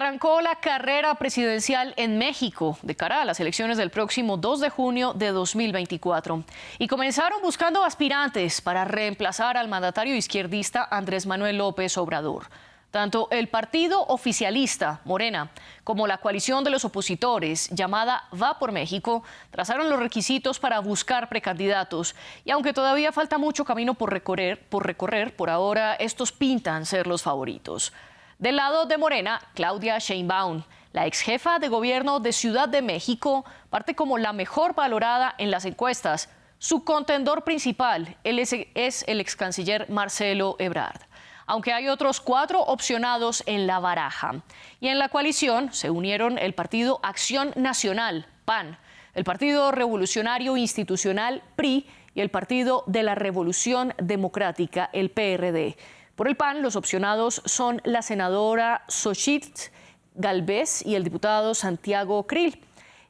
Arrancó la carrera presidencial en México de cara a las elecciones del próximo 2 de junio de 2024. Y comenzaron buscando aspirantes para reemplazar al mandatario izquierdista Andrés Manuel López Obrador. Tanto el partido oficialista, Morena, como la coalición de los opositores, llamada Va por México, trazaron los requisitos para buscar precandidatos. Y aunque todavía falta mucho camino por recorrer, por ahora estos pintan ser los favoritos. Del lado de Morena, Claudia Sheinbaum, la exjefa de gobierno de Ciudad de México, parte como la mejor valorada en las encuestas. Su contendor principal es el excanciller Marcelo Ebrard, aunque hay otros 4 opcionados en la baraja. Y en la coalición se unieron el Partido Acción Nacional, PAN, el Partido Revolucionario Institucional, PRI, y el Partido de la Revolución Democrática, el PRD. Por el PAN, los opcionados son la senadora Xochitl Gálvez y el diputado Santiago Krill.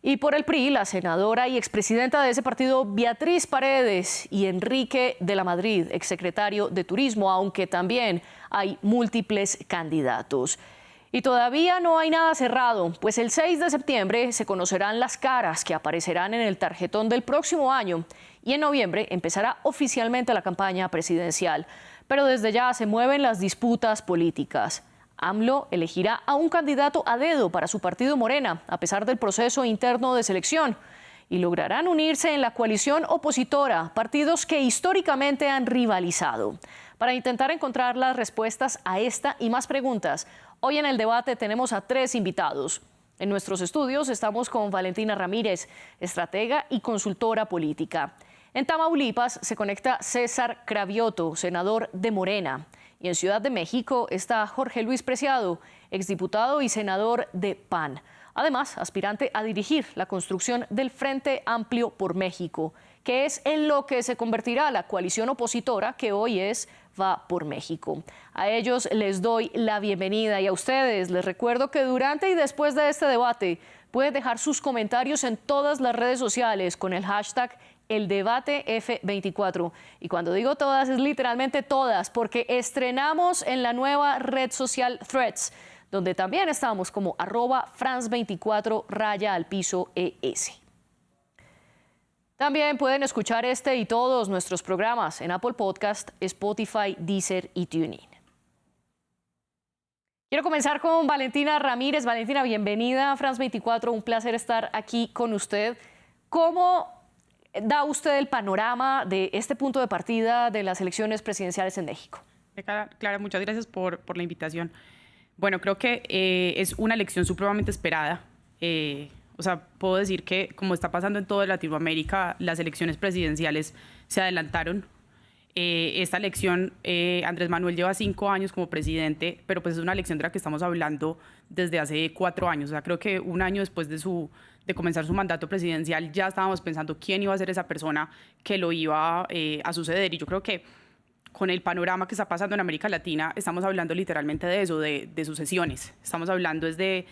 Y por el PRI, la senadora y expresidenta de ese partido, Beatriz Paredes, y Enrique de la Madrid, exsecretario de Turismo, aunque también hay múltiples candidatos. Y todavía no hay nada cerrado, pues el 6 de septiembre se conocerán las caras que aparecerán en el tarjetón del próximo año y en noviembre empezará oficialmente la campaña presidencial. Pero desde ya se mueven las disputas políticas. AMLO elegirá a un candidato a dedo para su partido Morena, a pesar del proceso interno de selección. Y lograrán unirse en la coalición opositora, partidos que históricamente han rivalizado. Para intentar encontrar las respuestas a esta y más preguntas, hoy en el debate tenemos a 3 invitados. En nuestros estudios estamos con Valentina Ramírez, estratega y consultora política. En Tamaulipas se conecta César Cravioto, senador de Morena. Y en Ciudad de México está Jorge Luis Preciado, exdiputado y senador de PAN. Además, aspirante a dirigir la construcción del Frente Amplio por México, que es en lo que se convertirá la coalición opositora que hoy es Va por México. A ellos les doy la bienvenida y a ustedes les recuerdo que durante y después de este debate pueden dejar sus comentarios en todas las redes sociales con el hashtag #ElDebateF24. Y cuando digo todas, es literalmente todas, porque estrenamos en la nueva red social Threads, donde también estamos como @France24_ES. También pueden escuchar este y todos nuestros programas en Apple Podcast, Spotify, Deezer y TuneIn. Quiero comenzar con Valentina Ramírez. Valentina, bienvenida a France24. Un placer estar aquí con usted. ¿Cómo da usted el panorama de este punto de partida de las elecciones presidenciales en México? Clara, muchas gracias por la invitación. Bueno, creo que es una elección supremamente esperada. Puedo decir que, como está pasando en toda Latinoamérica, las elecciones presidenciales se adelantaron. Esta elección, Andrés Manuel lleva 5 años como presidente, pero pues es una elección de la que estamos hablando desde hace 4 años. O sea, creo que un año después de comenzar su mandato presidencial ya estábamos pensando quién iba a ser esa persona que lo iba a suceder. Y yo creo que con el panorama que está pasando en América Latina, estamos hablando literalmente de eso, de sucesiones. Estamos hablando de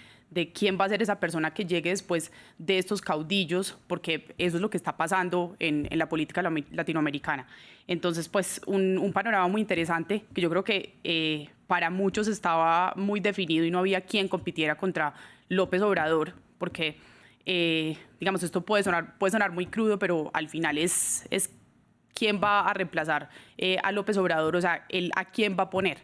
quién va a ser esa persona que llegue después de estos caudillos, porque eso es lo que está pasando en la política latinoamericana. Entonces, pues, un panorama muy interesante que yo creo que para muchos estaba muy definido y no había quien compitiera contra López Obrador, porque, digamos, esto puede sonar muy crudo, pero al final es quién va a reemplazar a López Obrador, o sea, a quién va a poner.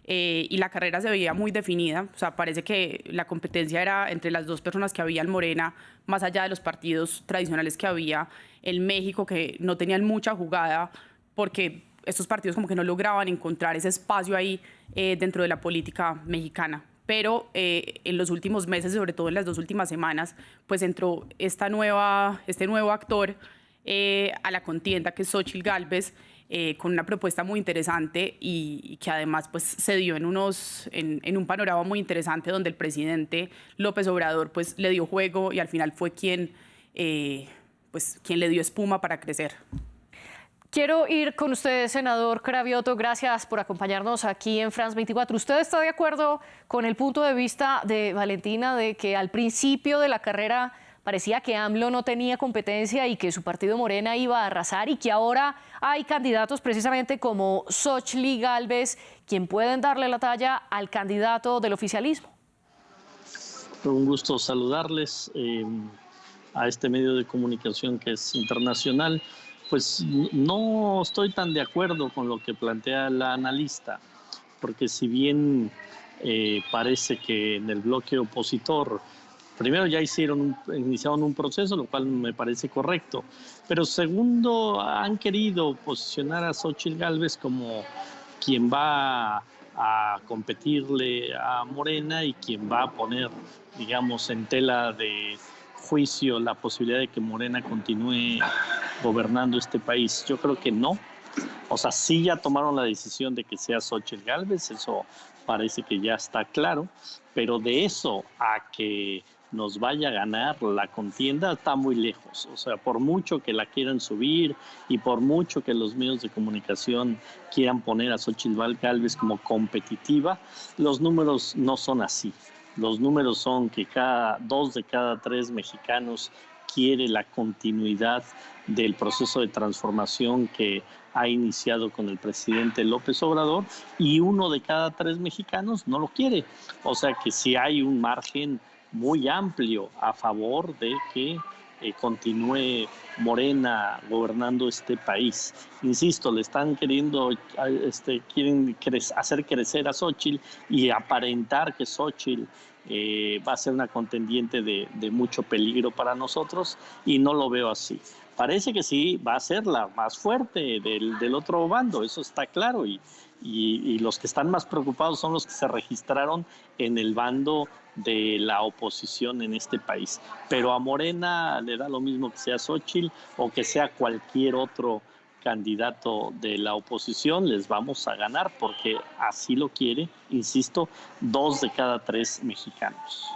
Y la carrera se veía muy definida, o sea, parece que la competencia era entre las 2 personas que había en Morena, más allá de los partidos tradicionales que había en México, que no tenían mucha jugada, porque estos partidos como que no lograban encontrar ese espacio ahí dentro de la política mexicana. Pero en los últimos meses, sobre todo en las 2 últimas semanas, pues entró este nuevo actor a la contienda, que es Xochitl Gálvez, con una propuesta muy interesante y que además pues, se dio en un panorama muy interesante donde el presidente López Obrador pues, le dio juego y al final fue quien le dio espuma para crecer. Quiero ir con usted, senador Cravioto. Gracias por acompañarnos aquí en France24. ¿Usted está de acuerdo con el punto de vista de Valentina de que al principio de la carrera parecía que AMLO no tenía competencia y que su partido Morena iba a arrasar, y que ahora hay candidatos precisamente como Xochitl Gálvez quien pueden darle la talla al candidato del oficialismo? Un gusto saludarles a este medio de comunicación que es internacional. Pues no estoy tan de acuerdo con lo que plantea la analista, porque si bien parece que en el bloque opositor primero ya iniciaron un proceso, lo cual me parece correcto, pero segundo han querido posicionar a Xóchitl Gálvez como quien va a competirle a Morena y quien va a poner, digamos, en tela de juicio la posibilidad de que Morena continúe gobernando este país. Yo creo que no. O sea, sí ya tomaron la decisión de que sea Xóchitl Gálvez, eso parece que ya está claro, pero de eso a que nos vaya a ganar la contienda está muy lejos. O sea, por mucho que la quieran subir y por mucho que los medios de comunicación quieran poner a Xóchitl Gálvez como competitiva, los números no son así. Los números son que 2 de cada 3 mexicanos quiere la continuidad del proceso de transformación que ha iniciado con el presidente López Obrador y 1 de cada 3 mexicanos no lo quiere. O sea que sí hay un margen muy amplio a favor de que continúe Morena gobernando este país. Insisto, le están quieren hacer crecer a Xóchitl y aparentar que Xóchitl va a ser una contendiente de mucho peligro para nosotros y no lo veo así. Parece que sí va a ser la más fuerte del otro bando, eso está claro, y los que están más preocupados son los que se registraron en el bando de la oposición en este país. Pero a Morena le da lo mismo que sea Xóchitl o que sea cualquier otro candidato de la oposición, les vamos a ganar porque así lo quiere, insisto, 2 de cada 3 mexicanos.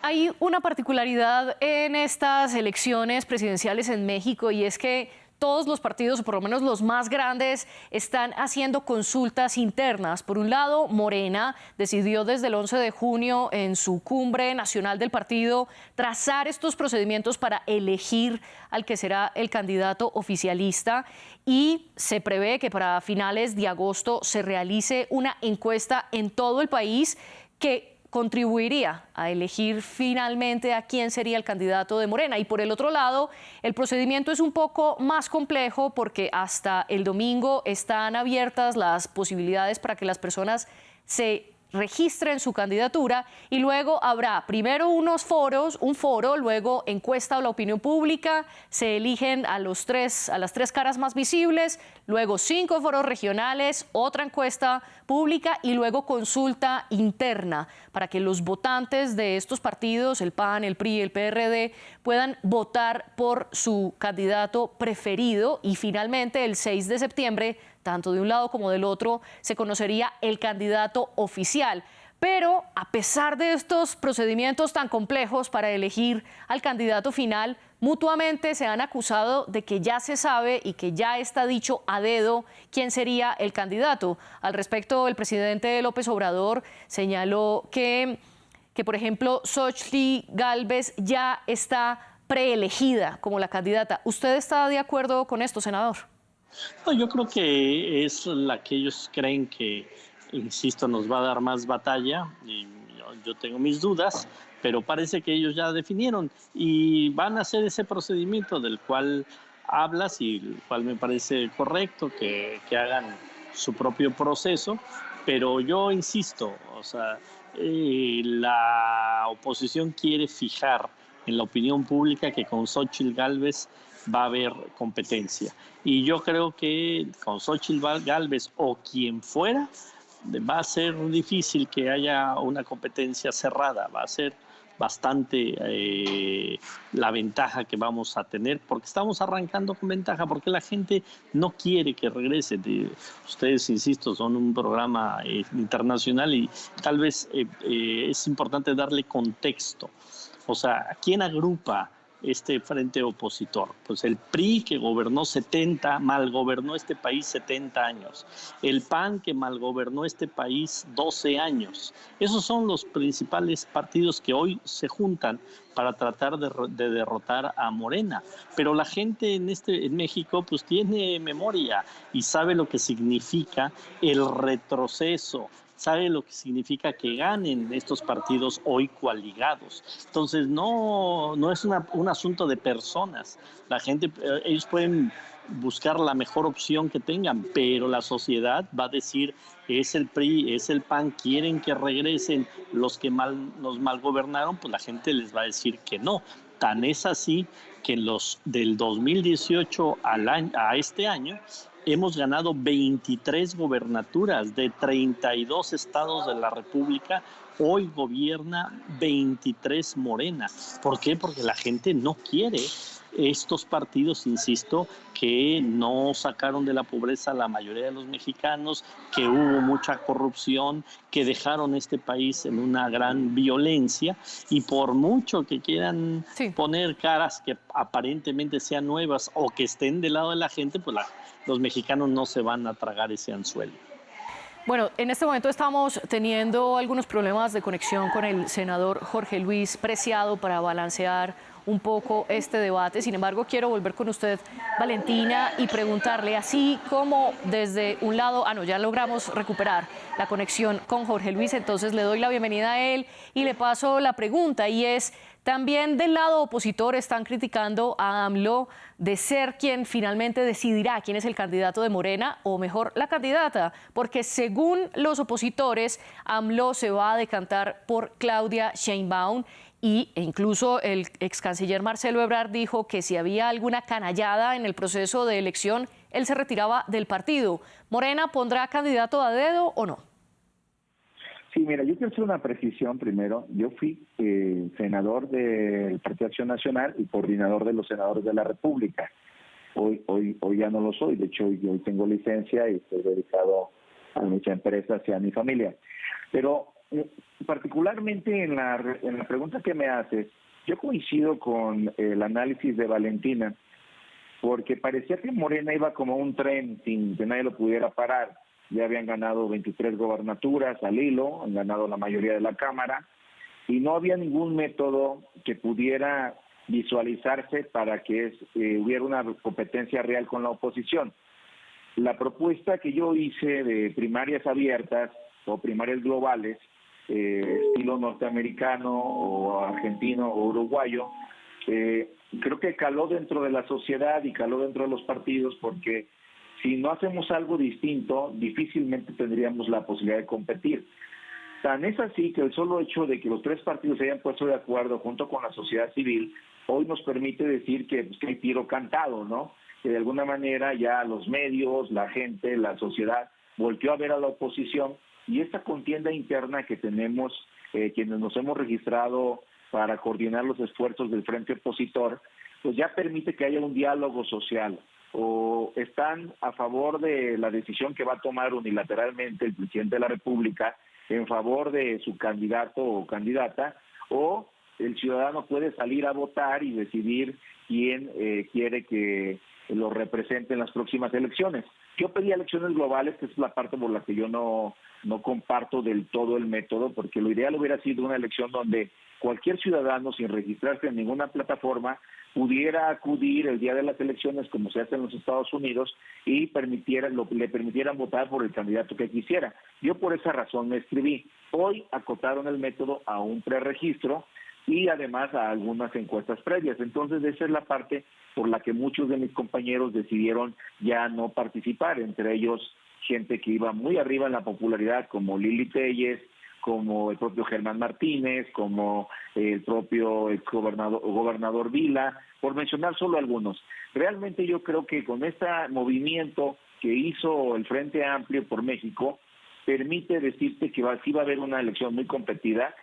Hay una particularidad en estas elecciones presidenciales en México y es que todos los partidos, o por lo menos los más grandes, están haciendo consultas internas. Por un lado, Morena decidió desde el 11 de junio en su cumbre nacional del partido trazar estos procedimientos para elegir al que será el candidato oficialista y se prevé que para finales de agosto se realice una encuesta en todo el país que contribuiría a elegir finalmente a quién sería el candidato de Morena. Y por el otro lado, el procedimiento es un poco más complejo porque hasta el domingo están abiertas las posibilidades para que las personas se registren su candidatura y luego habrá primero un foro, luego encuesta a la opinión pública, se eligen a las 3 caras más visibles, luego 5 foros regionales, otra encuesta pública y luego consulta interna para que los votantes de estos partidos, el PAN, el PRI, el PRD, puedan votar por su candidato preferido y finalmente el 6 de septiembre tanto de un lado como del otro, se conocería el candidato oficial. Pero a pesar de estos procedimientos tan complejos para elegir al candidato final, mutuamente se han acusado de que ya se sabe y que ya está dicho a dedo quién sería el candidato. Al respecto, el presidente López Obrador señaló que por ejemplo, Xóchitl Gálvez ya está preelegida como la candidata. ¿Usted está de acuerdo con esto, senador? No, yo creo que es la que ellos creen que, insisto, nos va a dar más batalla. Y yo tengo mis dudas, pero parece que ellos ya definieron y van a hacer ese procedimiento del cual hablas y el cual me parece correcto que hagan su propio proceso. Pero yo insisto, o sea, la oposición quiere fijar en la opinión pública que con Xóchitl Gálvez va a haber competencia. Y yo creo que con Xóchitl Gálvez o quien fuera, va a ser difícil que haya una competencia cerrada, va a ser bastante la ventaja que vamos a tener, porque estamos arrancando con ventaja, porque la gente no quiere que regrese. Ustedes, insisto, son un programa internacional y tal vez es importante darle contexto. O sea, ¿a quién agrupa este frente opositor? Pues el PRI, que malgobernó este país 70 años. El PAN, que malgobernó este país 12 años. Esos son los principales partidos que hoy se juntan para tratar de derrotar a Morena. Pero la gente en México pues tiene memoria y sabe lo que significa el retroceso sabe lo que significa que ganen estos partidos hoy coaligados. Entonces no es un asunto de personas. La gente, ellos pueden buscar la mejor opción que tengan, pero la sociedad va a decir, es el PRI, es el PAN, quieren que regresen los que nos mal gobernaron, pues la gente les va a decir que no. Tan es así que los del 2018 a este año hemos ganado 23 gobernaturas de 32 estados de la República. Hoy gobierna 23 Morena. ¿Por qué? Porque la gente no quiere estos partidos, insisto, que no sacaron de la pobreza a la mayoría de los mexicanos, que hubo mucha corrupción, que dejaron este país en una gran violencia, y por mucho que quieran poner caras que aparentemente sean nuevas o que estén del lado de la gente, pues los mexicanos no se van a tragar ese anzuelo. Bueno, en este momento estamos teniendo algunos problemas de conexión con el senador Jorge Luis Preciado para balancear un poco este debate. Sin embargo, quiero volver con usted, Valentina, y preguntarle, así como desde un lado, ya logramos recuperar la conexión con Jorge Luis, entonces le doy la bienvenida a él y le paso la pregunta, y es, también del lado opositor están criticando a AMLO de ser quien finalmente decidirá quién es el candidato de Morena, o mejor, la candidata, porque según los opositores, AMLO se va a decantar por Claudia Sheinbaum, e incluso el ex canciller Marcelo Ebrard dijo que si había alguna canallada en el proceso de elección, él se retiraba del partido. ¿Morena pondrá candidato a dedo o no? Sí, mira, yo quiero hacer una precisión primero. Yo fui senador del Partido Acción Nacional y coordinador de los senadores de la República. Hoy ya no lo soy. De hecho, hoy tengo licencia y estoy dedicado a muchas empresas y a mi familia. Pero particularmente en la pregunta que me haces, yo coincido con el análisis de Valentina, porque parecía que Morena iba como un tren sin que nadie lo pudiera parar. Ya habían ganado 23 gobernaturas al hilo, han ganado la mayoría de la Cámara, y no había ningún método que pudiera visualizarse para que hubiera una competencia real con la oposición. La propuesta que yo hice de primarias abiertas o primarias globales, estilo norteamericano o argentino o uruguayo, creo que caló dentro de la sociedad y caló dentro de los partidos, porque si no hacemos algo distinto, difícilmente tendríamos la posibilidad de competir. Tan es así que el solo hecho de que los tres partidos se hayan puesto de acuerdo junto con la sociedad civil, hoy nos permite decir que hay tiro cantado, ¿no? Que de alguna manera ya los medios, la gente, la sociedad volteó a ver a la oposición, y esta contienda interna que tenemos, quienes nos hemos registrado para coordinar los esfuerzos del frente opositor, pues ya permite que haya un diálogo social. O están a favor de la decisión que va a tomar unilateralmente el presidente de la República en favor de su candidato o candidata, o el ciudadano puede salir a votar y decidir quién quiere que lo represente en las próximas elecciones. Yo pedí elecciones globales, que es la parte por la que yo no comparto del todo el método, porque lo ideal hubiera sido una elección donde cualquier ciudadano, sin registrarse en ninguna plataforma, pudiera acudir el día de las elecciones, como se hace en los Estados Unidos, y le permitieran votar por el candidato que quisiera. Yo por esa razón me inscribí. Hoy acotaron el método a un preregistro y además a algunas encuestas previas. Entonces esa es la parte por la que muchos de mis compañeros decidieron ya no participar, entre ellos gente que iba muy arriba en la popularidad, como Lili Telles, como el propio Germán Martínez, como el propio gobernador Vila, por mencionar solo algunos. Realmente yo creo que con este movimiento que hizo el Frente Amplio por México, permite decirte que sí va a haber una elección muy competida.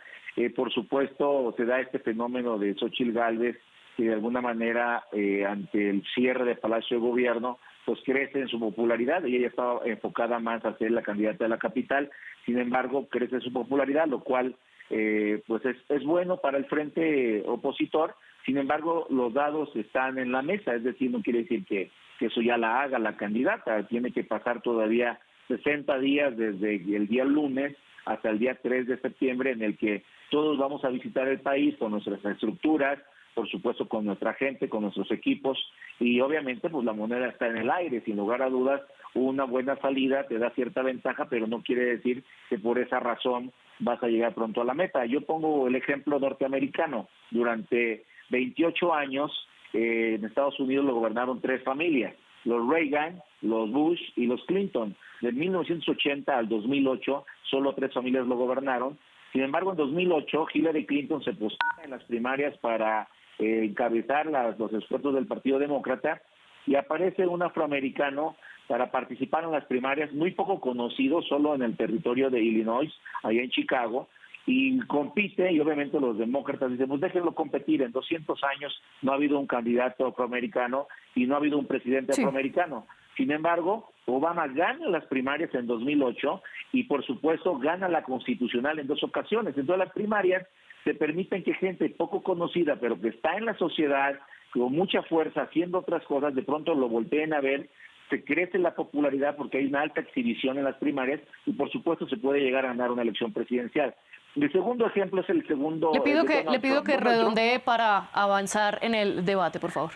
Por supuesto, se da este fenómeno de Xóchitl Gálvez, que de alguna manera, ante el cierre del Palacio de Gobierno, pues crece en su popularidad. Ella ya estaba enfocada más a ser la candidata de la capital, sin embargo, crece su popularidad, lo cual pues es bueno para el frente opositor. Sin embargo, los dados están en la mesa, es decir, no quiere decir que eso ya la haga la candidata. Tiene que pasar todavía 60 días desde el día lunes hasta el día 3 de septiembre, en el que todos vamos a visitar el país con nuestras estructuras, por supuesto con nuestra gente, con nuestros equipos, y obviamente pues la moneda está en el aire, sin lugar a dudas. Una buena salida te da cierta ventaja, pero no quiere decir que por esa razón vas a llegar pronto a la meta. Yo pongo el ejemplo norteamericano. Durante 28 años en Estados Unidos lo gobernaron 3 familias: los Reagan, los Bush y los Clinton. De 1980 al 2008 solo 3 familias lo gobernaron. Sin embargo, en 2008 Hillary Clinton se postula en las primarias para encabezar los esfuerzos del Partido Demócrata, y aparece un afroamericano para participar en las primarias, muy poco conocido, solo en el territorio de Illinois, allá en Chicago, y compite, y obviamente los demócratas dicen, pues déjenlo competir. En 200 años no ha habido un candidato afroamericano y no ha habido un presidente afroamericano. Sin embargo, Obama gana las primarias en 2008 y por supuesto gana la constitucional en 2 ocasiones. Entonces las primarias te permiten que gente poco conocida, pero que está en la sociedad, con mucha fuerza, haciendo otras cosas, de pronto lo volteen a ver, se crece la popularidad porque hay una alta exhibición en las primarias y por supuesto se puede llegar a ganar una elección presidencial. El segundo ejemplo es el segundo... Le pido que redondee para avanzar en el debate, por favor.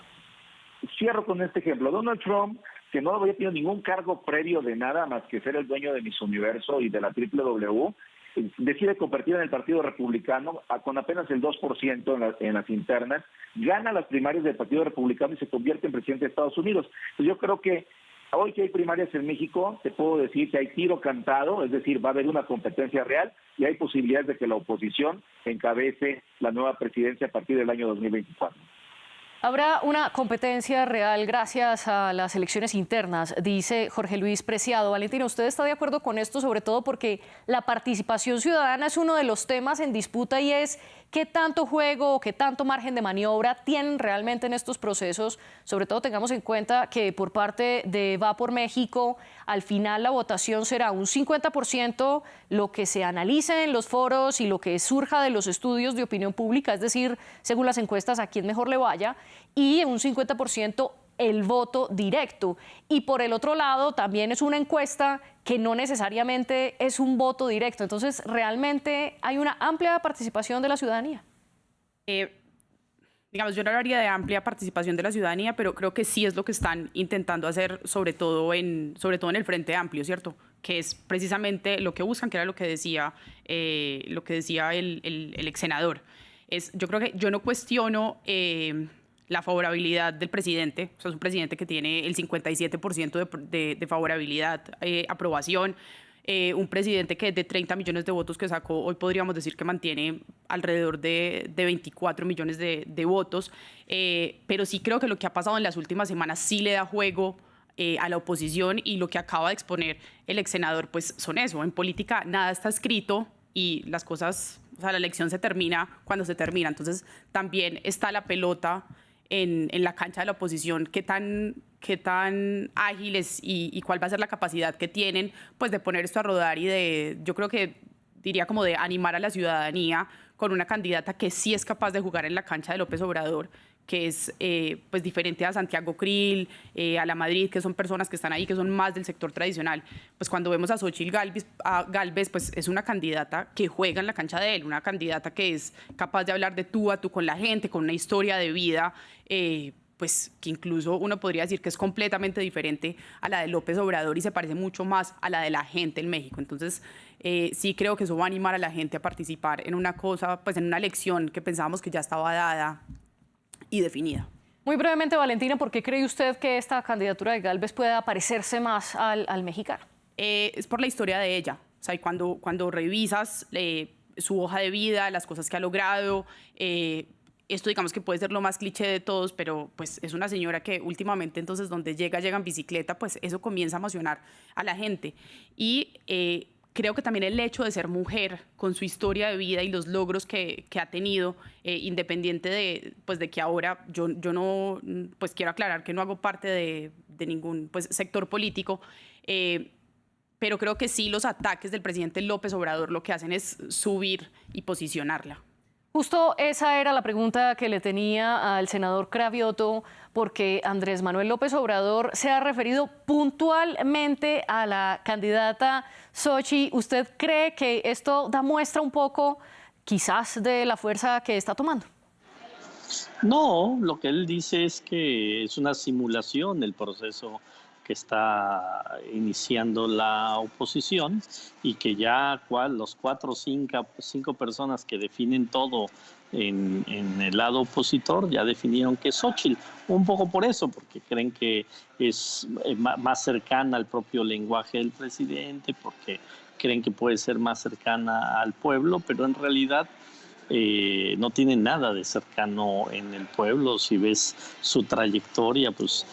Cierro con este ejemplo. Donald Trump, que no había tenido ningún cargo previo de nada más que ser el dueño de Miss Universo y de la WW, decide convertir en el Partido Republicano con apenas el 2% en las internas, gana las primarias del Partido Republicano y se convierte en presidente de Estados Unidos. Pues yo creo que hoy que hay primarias en México, te puedo decir que hay tiro cantado, es decir, va a haber una competencia real y hay posibilidades de que la oposición encabece la nueva presidencia a partir del año 2024. Habrá una competencia real gracias a las elecciones internas, dice Jorge Luis Preciado. Valentina, ¿usted está de acuerdo con esto? Sobre todo porque la participación ciudadana es uno de los temas en disputa y es qué tanto juego o qué tanto margen de maniobra tienen realmente en estos procesos. Sobre todo tengamos en cuenta que por parte de Va por México, al final la votación será un 50% lo que se analice en los foros y lo que surja de los estudios de opinión pública, es decir, según las encuestas a quién mejor le vaya, y un 50% el voto directo. Y por el otro lado también es una encuesta que no necesariamente es un voto directo. Entonces, ¿realmente hay una amplia participación de la ciudadanía? Digamos, yo no hablaría de amplia participación de la ciudadanía, pero creo que sí es lo que están intentando hacer, sobre todo en el Frente Amplio, ¿cierto? Que es precisamente lo que buscan, que era lo que decía el ex senador. Yo creo que yo no cuestiono la favorabilidad del presidente. O sea, es un presidente que tiene el 57% de favorabilidad, aprobación. Un presidente que de 30 millones de votos que sacó, hoy podríamos decir que mantiene alrededor de 24 millones de votos. Pero sí creo que lo que ha pasado en las últimas semanas sí le da juego a la oposición, y lo que acaba de exponer el ex senador pues son eso. En política nada está escrito y las cosas, o sea, la elección se termina cuando se termina. Entonces también está la pelota en la cancha de la oposición, qué tan ágiles y cuál va a ser la capacidad que tienen pues de poner esto a rodar y yo creo que diría como de animar a la ciudadanía con una candidata que sí es capaz de jugar en la cancha de López Obrador, que es pues diferente a Santiago Krill, a la Madrid, que son personas que están ahí, que son más del sector tradicional. Pues cuando vemos a Xochitl Gálvez, pues es una candidata que juega en la cancha de él, una candidata que es capaz de hablar de tú a tú con la gente, con una historia de vida, pues que incluso uno podría decir que es completamente diferente a la de López Obrador y se parece mucho más a la de la gente en México. Entonces, sí creo que eso va a animar a la gente a participar en una cosa, pues en una elección que pensábamos que ya estaba dada y definida. Muy brevemente, Valentina, ¿por qué cree usted que esta candidatura de Gálvez puede parecerse más al mexicano? Es por la historia de ella. O sea, cuando revisas su hoja de vida, las cosas que ha logrado, esto digamos que puede ser lo más cliché de todos, pero pues es una señora que últimamente entonces donde llega en bicicleta, pues eso comienza a emocionar a la gente. Y creo que también el hecho de ser mujer, con su historia de vida y los logros que ha tenido, independiente de que ahora yo no, pues quiero aclarar que no hago parte de ningún pues, sector político, pero creo que sí los ataques del presidente López Obrador lo que hacen es subir y posicionarla. Justo esa era la pregunta que le tenía al senador Cravioto, porque Andrés Manuel López Obrador se ha referido puntualmente a la candidata Xochitl. ¿Usted cree que esto da muestra un poco, quizás, de la fuerza que está tomando? No, lo que él dice es que es una simulación del proceso que está iniciando la oposición y que ya los 4 o 5 personas que definen todo en el lado opositor ya definieron que es Xóchitl. Un poco por eso, porque creen que es más cercana al propio lenguaje del presidente, porque creen que puede ser más cercana al pueblo, pero en realidad no tiene nada de cercano en el pueblo. Si ves su trayectoria, pues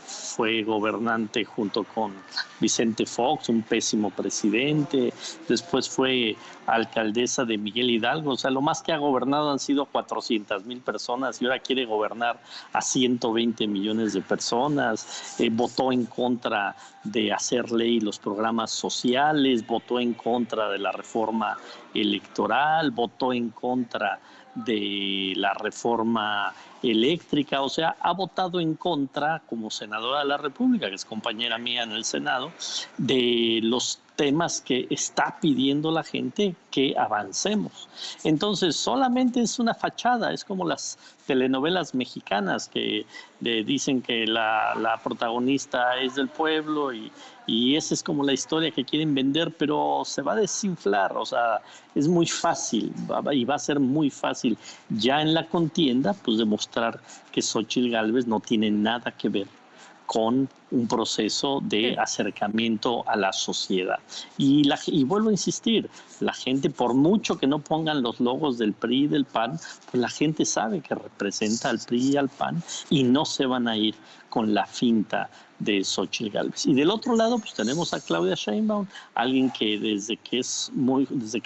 fue gobernante junto con Vicente Fox, un pésimo presidente. Después fue alcaldesa de Miguel Hidalgo. O sea, lo más que ha gobernado han sido 400,000 personas y ahora quiere gobernar a 120 millones de personas. Votó en contra de hacer ley los programas sociales, votó en contra de la reforma electoral, votó en contra de la reforma eléctrica, o sea, ha votado en contra, como senadora de la República, que es compañera mía en el Senado, de los temas que está pidiendo la gente que avancemos. Entonces, solamente es una fachada, es como las telenovelas mexicanas que dicen que la protagonista es del pueblo y esa es como la historia que quieren vender, pero se va a desinflar, o sea, es muy fácil y va a ser muy fácil ya en la contienda, pues demostrar que Xóchitl Gálvez no tiene nada que ver con un proceso de acercamiento a la sociedad. Y vuelvo a insistir, la gente, por mucho que no pongan los logos del PRI y del PAN, pues la gente sabe que representa al PRI y al PAN y no se van a ir con la finta de Xóchitl Gálvez. Y del otro lado, pues tenemos a Claudia Sheinbaum, alguien que desde que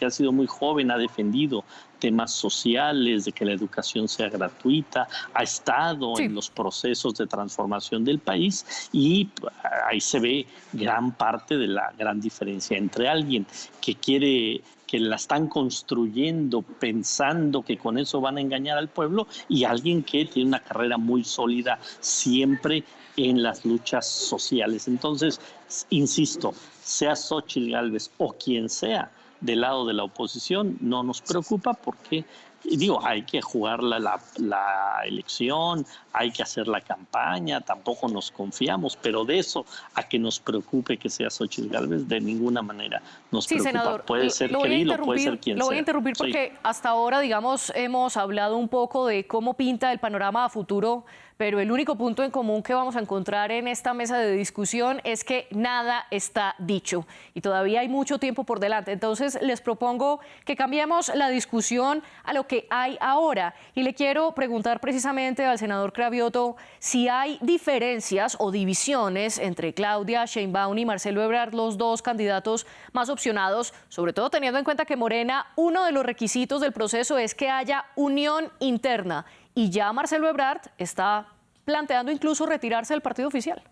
ha sido muy joven ha defendido temas sociales, de que la educación sea gratuita, ha estado en los procesos de transformación del país y ahí se ve gran parte de la gran diferencia entre alguien que quiere, que la están construyendo pensando que con eso van a engañar al pueblo y alguien que tiene una carrera muy sólida siempre en las luchas sociales. Entonces, insisto, sea Xóchitl Gálvez o quien sea del lado de la oposición, no nos preocupa porque, digo, hay que jugar la elección, hay que hacer la campaña, tampoco nos confiamos, pero de eso a que nos preocupe que sea Xóchitl Gálvez, de ninguna manera nos preocupa. Senador, puede ser Kirill, puede ser quien sea. Lo voy a interrumpir porque hasta ahora, digamos, hemos hablado un poco de cómo pinta el panorama a futuro, pero el único punto en común que vamos a encontrar en esta mesa de discusión es que nada está dicho y todavía hay mucho tiempo por delante. Entonces, les propongo que cambiemos la discusión a lo que hay ahora. Y le quiero preguntar precisamente al senador Cravioto si hay diferencias o divisiones entre Claudia Sheinbaum y Marcelo Ebrard, los dos candidatos más opcionados, sobre todo teniendo en cuenta que Morena, uno de los requisitos del proceso es que haya unión interna. Y ya Marcelo Ebrard está planteando incluso retirarse del partido oficial.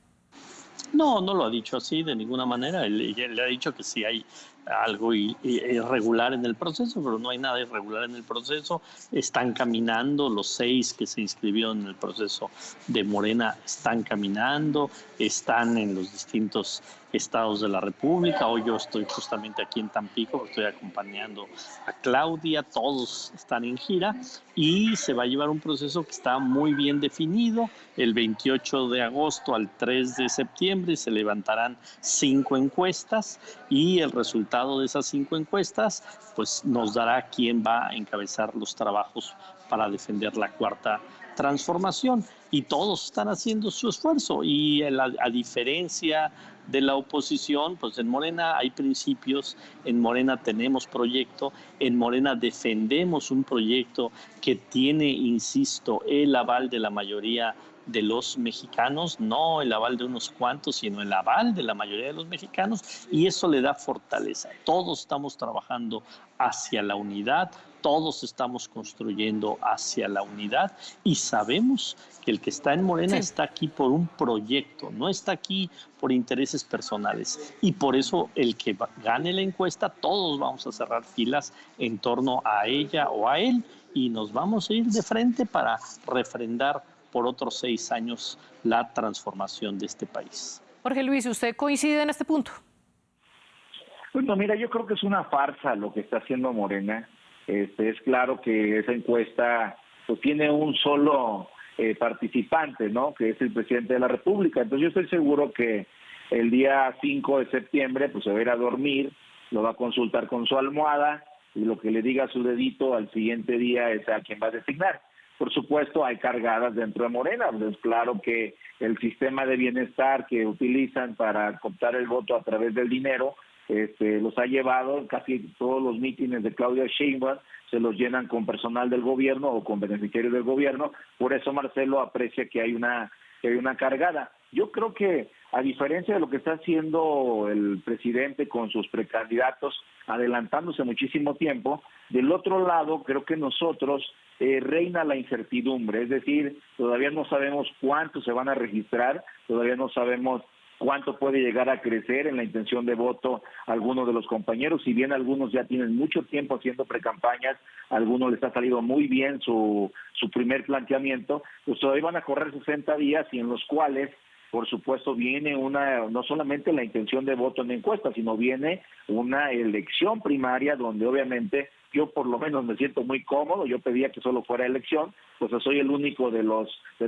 No, no lo ha dicho así de ninguna manera. Él le ha dicho que sí hay algo irregular en el proceso, pero no hay nada irregular en el proceso. Están caminando, los 6 que se inscribieron en el proceso de Morena están caminando, están en los distintos estados de la República. Hoy yo estoy justamente aquí en Tampico, estoy acompañando a Claudia, todos están en gira y se va a llevar un proceso que está muy bien definido. El 28 de agosto al 3 de septiembre se levantarán 5 encuestas y el resultado de esas 5 encuestas pues nos dará quién va a encabezar los trabajos para defender la cuarta transformación. Y todos están haciendo su esfuerzo y a diferencia de la oposición, pues en Morena hay principios, en Morena tenemos proyecto, en Morena defendemos un proyecto que tiene, insisto, el aval de la mayoría de los mexicanos, no el aval de unos cuantos, sino el aval de la mayoría de los mexicanos, y eso le da fortaleza. Todos estamos trabajando hacia la unidad, todos estamos construyendo hacia la unidad y sabemos que el que está en Morena está aquí por un proyecto, no está aquí por intereses personales. Y por eso el que gane la encuesta, todos vamos a cerrar filas en torno a ella o a él y nos vamos a ir de frente para refrendar por otros 6 años la transformación de este país. Jorge Luis, ¿usted coincide en este punto? Bueno, mira, yo creo que es una farsa lo que está haciendo Morena. Es claro que esa encuesta pues tiene un solo participante, ¿no? Que es el presidente de la República. Entonces yo estoy seguro que el día 5 de septiembre pues se va a ir a dormir, lo va a consultar con su almohada y lo que le diga a su dedito al siguiente día es a quien va a designar. Por supuesto, hay cargadas dentro de Morena. Es claro que el sistema de bienestar que utilizan para cooptar el voto a través del dinero los ha llevado, casi todos los mítines de Claudia Sheinbaum se los llenan con personal del gobierno o con beneficiarios del gobierno. Por eso Marcelo aprecia que hay una cargada. Yo creo que, a diferencia de lo que está haciendo el presidente con sus precandidatos, adelantándose muchísimo tiempo, del otro lado creo que nosotros reina la incertidumbre, es decir, todavía no sabemos cuántos se van a registrar, todavía no sabemos cuánto puede llegar a crecer en la intención de voto algunos de los compañeros, si bien algunos ya tienen mucho tiempo haciendo precampañas, a algunos les ha salido muy bien su primer planteamiento, pues todavía van a correr 60 días y en los cuales, por supuesto, viene no solamente la intención de voto en la encuesta, sino viene una elección primaria donde obviamente yo por lo menos me siento muy cómodo. Yo pedía que solo fuera elección, pues soy el único de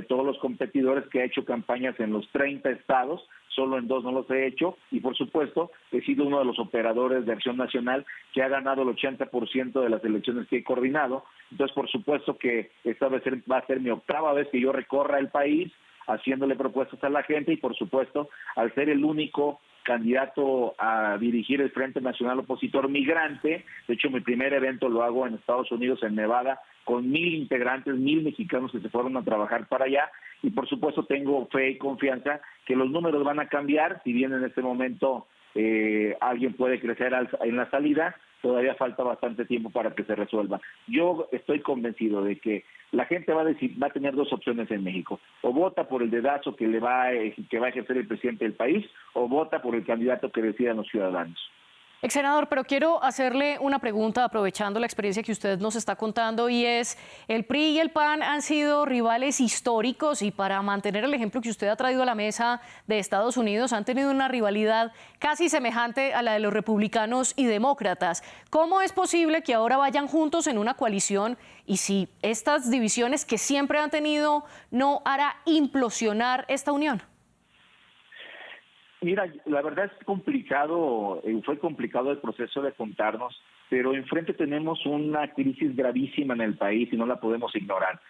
todos los competidores que ha hecho campañas en los 30 estados, solo en 2 no los he hecho, y por supuesto he sido uno de los operadores de Acción Nacional que ha ganado el 80% de las elecciones que he coordinado. Entonces, por supuesto que esta va a ser mi 8ª vez que yo recorra el país haciéndole propuestas a la gente y, por supuesto, al ser el único candidato a dirigir el Frente Nacional Opositor Migrante. De hecho, mi primer evento lo hago en Estados Unidos, en Nevada, con 1,000 integrantes, 1,000 mexicanos que se fueron a trabajar para allá. Y por supuesto tengo fe y confianza que los números van a cambiar. Si bien en este momento alguien puede crecer en la salida, todavía falta bastante tiempo para que se resuelva. Yo estoy convencido de que la gente va a tener 2 opciones en México: o vota por el dedazo que va a ejercer el presidente del país, o vota por el candidato que decidan los ciudadanos. Ex senador, pero quiero hacerle una pregunta aprovechando la experiencia que usted nos está contando, y es: el PRI y el PAN han sido rivales históricos y, para mantener el ejemplo que usted ha traído a la mesa de Estados Unidos, han tenido una rivalidad casi semejante a la de los republicanos y demócratas. ¿Cómo es posible que ahora vayan juntos en una coalición, y si estas divisiones que siempre han tenido no hará implosionar esta unión? Mira, la verdad es complicado, fue complicado el proceso de juntarnos, pero enfrente tenemos una crisis gravísima en el país y no la podemos ignorar.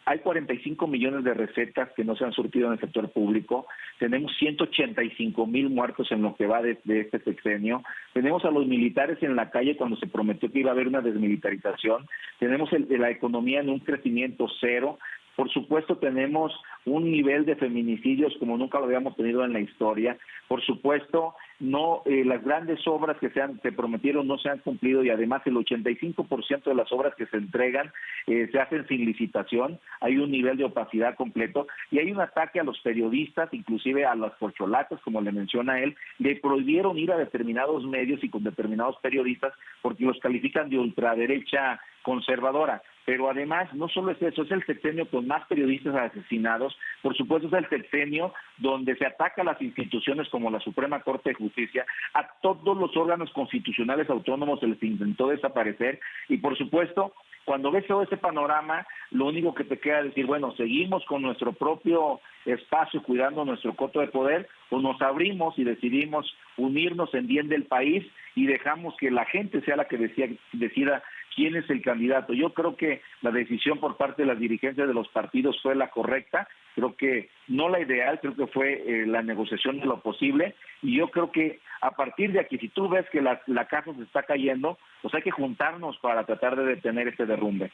Hay 45 millones de recetas que no se han surtido en el sector público, tenemos 185,000 muertos en lo que va de este sexenio, tenemos a los militares en la calle cuando se prometió que iba a haber una desmilitarización, tenemos la economía en un crecimiento cero. Por supuesto, tenemos un nivel de feminicidios como nunca lo habíamos tenido en la historia. Por supuesto, las grandes obras que se prometieron no se han cumplido, y además el 85% de las obras que se entregan se hacen sin licitación. Hay un nivel de opacidad completo y hay un ataque a los periodistas, inclusive a las corcholatas, como le menciona él. Le prohibieron ir a determinados medios y con determinados periodistas porque los califican de ultraderecha conservadora. Pero además, no solo es eso, es el sexenio con más periodistas asesinados. Por supuesto, es el sexenio donde se ataca a las instituciones como la Suprema Corte de Justicia. A todos los órganos constitucionales autónomos se les intentó desaparecer. Y por supuesto, cuando ves todo ese panorama, lo único que te queda es decir, bueno, seguimos con nuestro propio espacio cuidando nuestro coto de poder, o nos abrimos y decidimos unirnos en bien del país y dejamos que la gente sea la que decida quién es el candidato. Yo creo que la decisión por parte de las dirigencias de los partidos fue la correcta, creo que no la ideal, creo que fue la negociación de lo posible, y yo creo que a partir de aquí, si tú ves que la casa se está cayendo, pues hay que juntarnos para tratar de detener este derrumbe.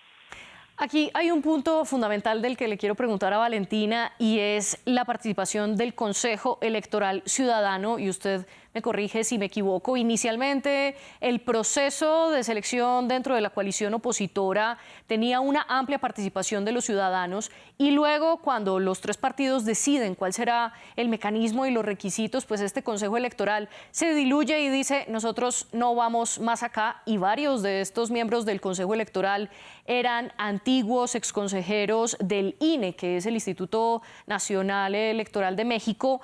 Aquí hay un punto fundamental del que le quiero preguntar a Valentina, y es la participación del Consejo Electoral Ciudadano, y usted me corrige si me equivoco. Inicialmente, el proceso de selección dentro de la coalición opositora tenía una amplia participación de los ciudadanos, y luego, cuando los 3 partidos deciden cuál será el mecanismo y los requisitos, pues este Consejo Electoral se diluye y dice: nosotros no vamos más acá, y varios de estos miembros del Consejo Electoral eran antiguos exconsejeros del INE, que es el Instituto Nacional Electoral de México.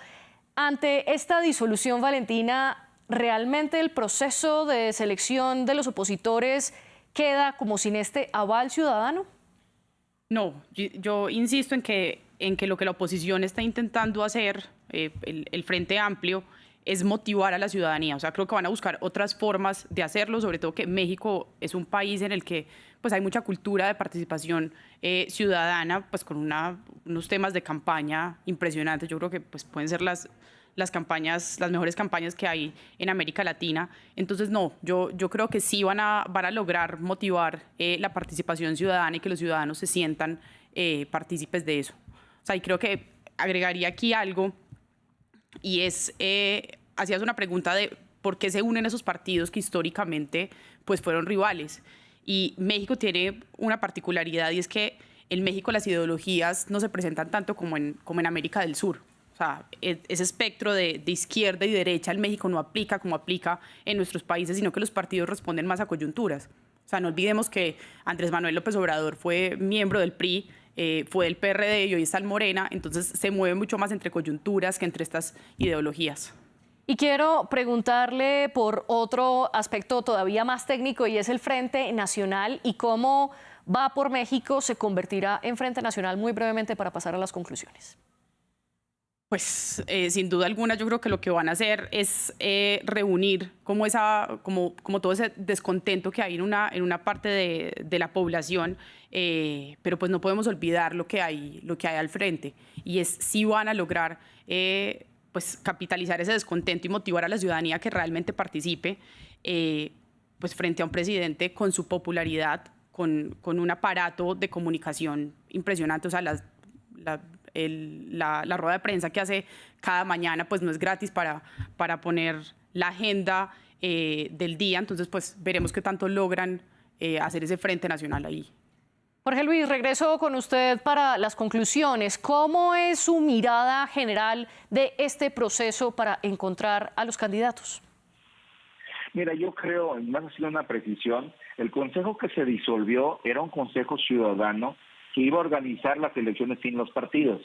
Ante esta disolución, Valentina, ¿realmente el proceso de selección de los opositores queda como sin este aval ciudadano? No, yo insisto en que lo que la oposición está intentando hacer, el Frente Amplio, es motivar a la ciudadanía. O sea, creo que van a buscar otras formas de hacerlo, sobre todo que México es un país en el que pues, hay mucha cultura de participación ciudadana, pues con unos temas de campaña impresionantes. Yo creo que pues, pueden ser las mejores campañas que hay en América Latina. Entonces, no, yo creo que sí van a lograr motivar la participación ciudadana y que los ciudadanos se sientan partícipes de eso. O sea, y creo que agregaría aquí algo, y es, hacías una pregunta de por qué se unen esos partidos que históricamente pues, fueron rivales. Y México tiene una particularidad, y es que en México las ideologías no se presentan tanto como en América del Sur. O sea, ese espectro de izquierda y derecha en México no aplica como aplica en nuestros países, sino que los partidos responden más a coyunturas. O sea, no olvidemos que Andrés Manuel López Obrador fue miembro del PRI, fue del PRD y hoy está en Morena, entonces se mueve mucho más entre coyunturas que entre estas ideologías. Y quiero preguntarle por otro aspecto todavía más técnico, y es el Frente Nacional y cómo Va por México se convertirá en Frente Nacional, muy brevemente para pasar a las conclusiones. Pues sin duda alguna yo creo que lo que van a hacer es reunir como todo ese descontento que hay en una parte de la población, pero pues no podemos olvidar lo que hay al frente, y es si van a lograr pues capitalizar ese descontento y motivar a la ciudadanía que realmente participe pues frente a un presidente con su popularidad, con un aparato de comunicación impresionante. O sea, la rueda de prensa que hace cada mañana pues no es gratis para poner la agenda del día. Entonces pues veremos qué tanto logran hacer ese Frente Nacional ahí. Jorge Luis, regreso con usted para las conclusiones. ¿Cómo es su mirada general de este proceso para encontrar a los candidatos? Mira, yo creo, más haciendo una precisión, el consejo que se disolvió era un consejo ciudadano que iba a organizar las elecciones sin los partidos.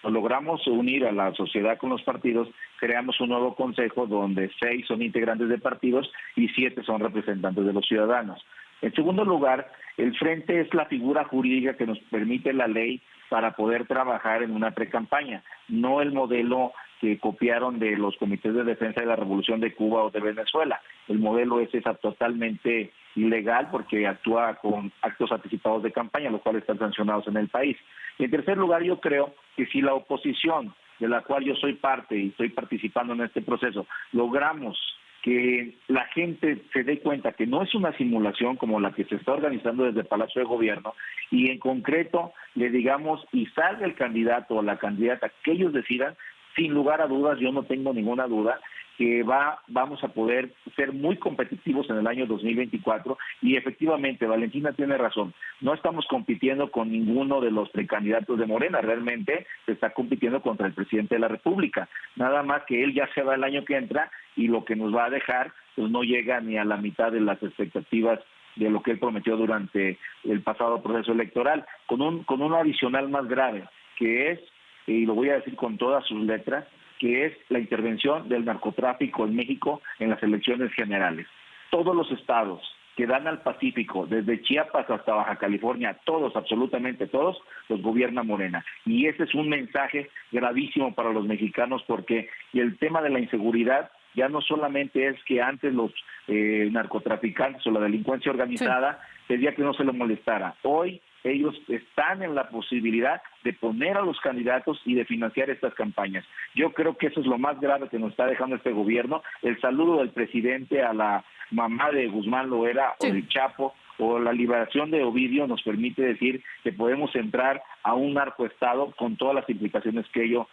Logramos unir a la sociedad con los partidos, creamos un nuevo consejo donde 6 son integrantes de partidos y 7 son representantes de los ciudadanos. En segundo lugar, el Frente es la figura jurídica que nos permite la ley para poder trabajar en una precampaña, no el modelo que copiaron de los comités de defensa de la Revolución de Cuba o de Venezuela. El modelo es totalmente ilegal porque actúa con actos anticipados de campaña, los cuales están sancionados en el país. Y en tercer lugar, yo creo que si la oposición, de la cual yo soy parte y estoy participando en este proceso, logramos que la gente se dé cuenta que no es una simulación como la que se está organizando desde el Palacio de Gobierno, y en concreto le digamos y salga el candidato o la candidata que ellos decidan, sin lugar a dudas, yo no tengo ninguna duda que vamos a poder ser muy competitivos en el año 2024, y efectivamente Valentina tiene razón, no estamos compitiendo con ninguno de los precandidatos de Morena, realmente se está compitiendo contra el presidente de la República, nada más que él ya se va el año que entra y lo que nos va a dejar pues no llega ni a la mitad de las expectativas de lo que él prometió durante el pasado proceso electoral, con un adicional más grave, que es, y lo voy a decir con todas sus letras, que es la intervención del narcotráfico en México en las elecciones generales. Todos los estados que dan al Pacífico, desde Chiapas hasta Baja California, todos, absolutamente todos, los gobierna Morena. Y ese es un mensaje gravísimo para los mexicanos, porque el tema de la inseguridad ya no solamente es que antes los narcotraficantes o la delincuencia organizada pedía que no se le molestara. Hoy ellos están en la posibilidad de poner a los candidatos y de financiar estas campañas. Yo creo que eso es lo más grave que nos está dejando este gobierno. El saludo del presidente a la mamá de Guzmán Loera o del Chapo, o la liberación de Ovidio, nos permite decir que podemos entrar a un narcoestado con todas las implicaciones que ello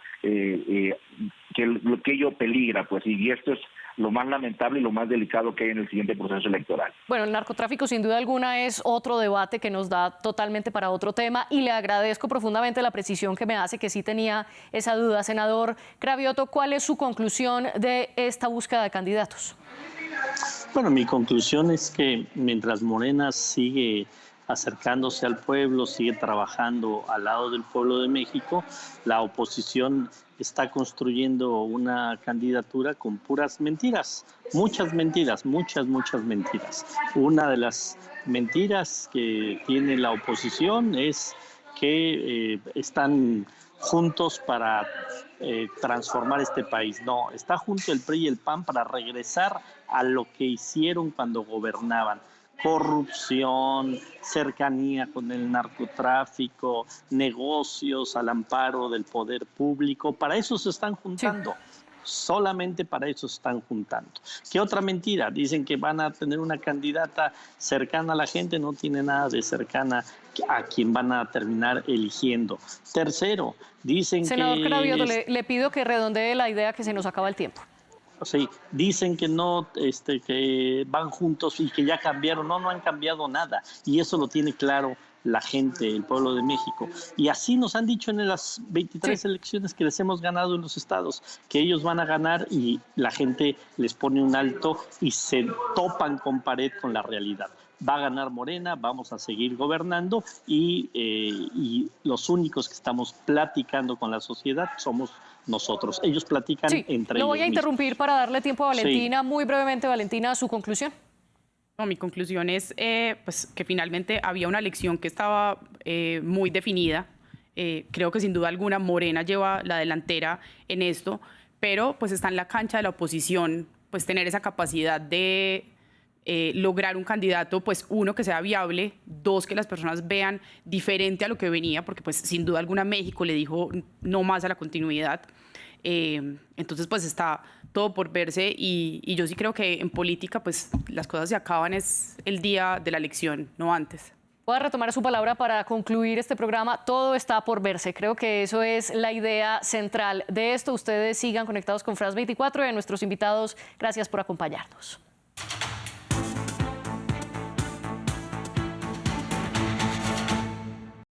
peligra, pues, y esto es lo más lamentable y lo más delicado que hay en el siguiente proceso electoral. Bueno, el narcotráfico sin duda alguna es otro debate que nos da totalmente para otro tema, y le agradezco profundamente la precisión que me hace, que sí tenía esa duda. Senador Cravioto, ¿cuál es su conclusión de esta búsqueda de candidatos? Bueno, mi conclusión es que mientras Morena sigue acercándose al pueblo, sigue trabajando al lado del pueblo de México, la oposición está construyendo una candidatura con puras mentiras, muchas mentiras. Una de las mentiras que tiene la oposición es que están juntos para transformar este país. No, está junto el PRI y el PAN para regresar a lo que hicieron cuando gobernaban. Corrupción, cercanía con el narcotráfico, negocios al amparo del poder público. Para eso se están juntando. Sí. Solamente para eso se están juntando. ¿Qué otra mentira? Dicen que van a tener una candidata cercana a la gente, no tiene nada de cercana a quien van a terminar eligiendo. Tercero, dicen Senador Cravioto, le pido que redondee la idea, que se nos acaba el tiempo. Sí, dicen que no, que van juntos y que ya cambiaron. No, no han cambiado nada. Y eso lo tiene claro la gente, el pueblo de México. Y así nos han dicho en las 23 elecciones que les hemos ganado en los estados, que ellos van a ganar y la gente les pone un alto y se topan con pared con la realidad. Va a ganar Morena, vamos a seguir gobernando y los únicos que estamos platicando con la sociedad somos nosotros. Ellos platican entre ellos. Lo voy a interrumpir para darle tiempo a Valentina. Muy brevemente, Valentina, su conclusión. No, mi conclusión es pues, que finalmente había una elección que estaba muy definida. Creo que sin duda alguna Morena lleva la delantera en esto, pero pues está en la cancha de la oposición pues tener esa capacidad de lograr un candidato, pues uno, que sea viable, dos, que las personas vean diferente a lo que venía, porque pues sin duda alguna México le dijo no más a la continuidad. Entonces pues está todo por verse y yo sí creo que en política pues las cosas se acaban es el día de la elección, no antes. Voy a retomar su palabra para concluir este programa. Todo está por verse. Creo que eso es la idea central de esto. Ustedes sigan conectados con France 24 y a nuestros invitados, gracias por acompañarnos.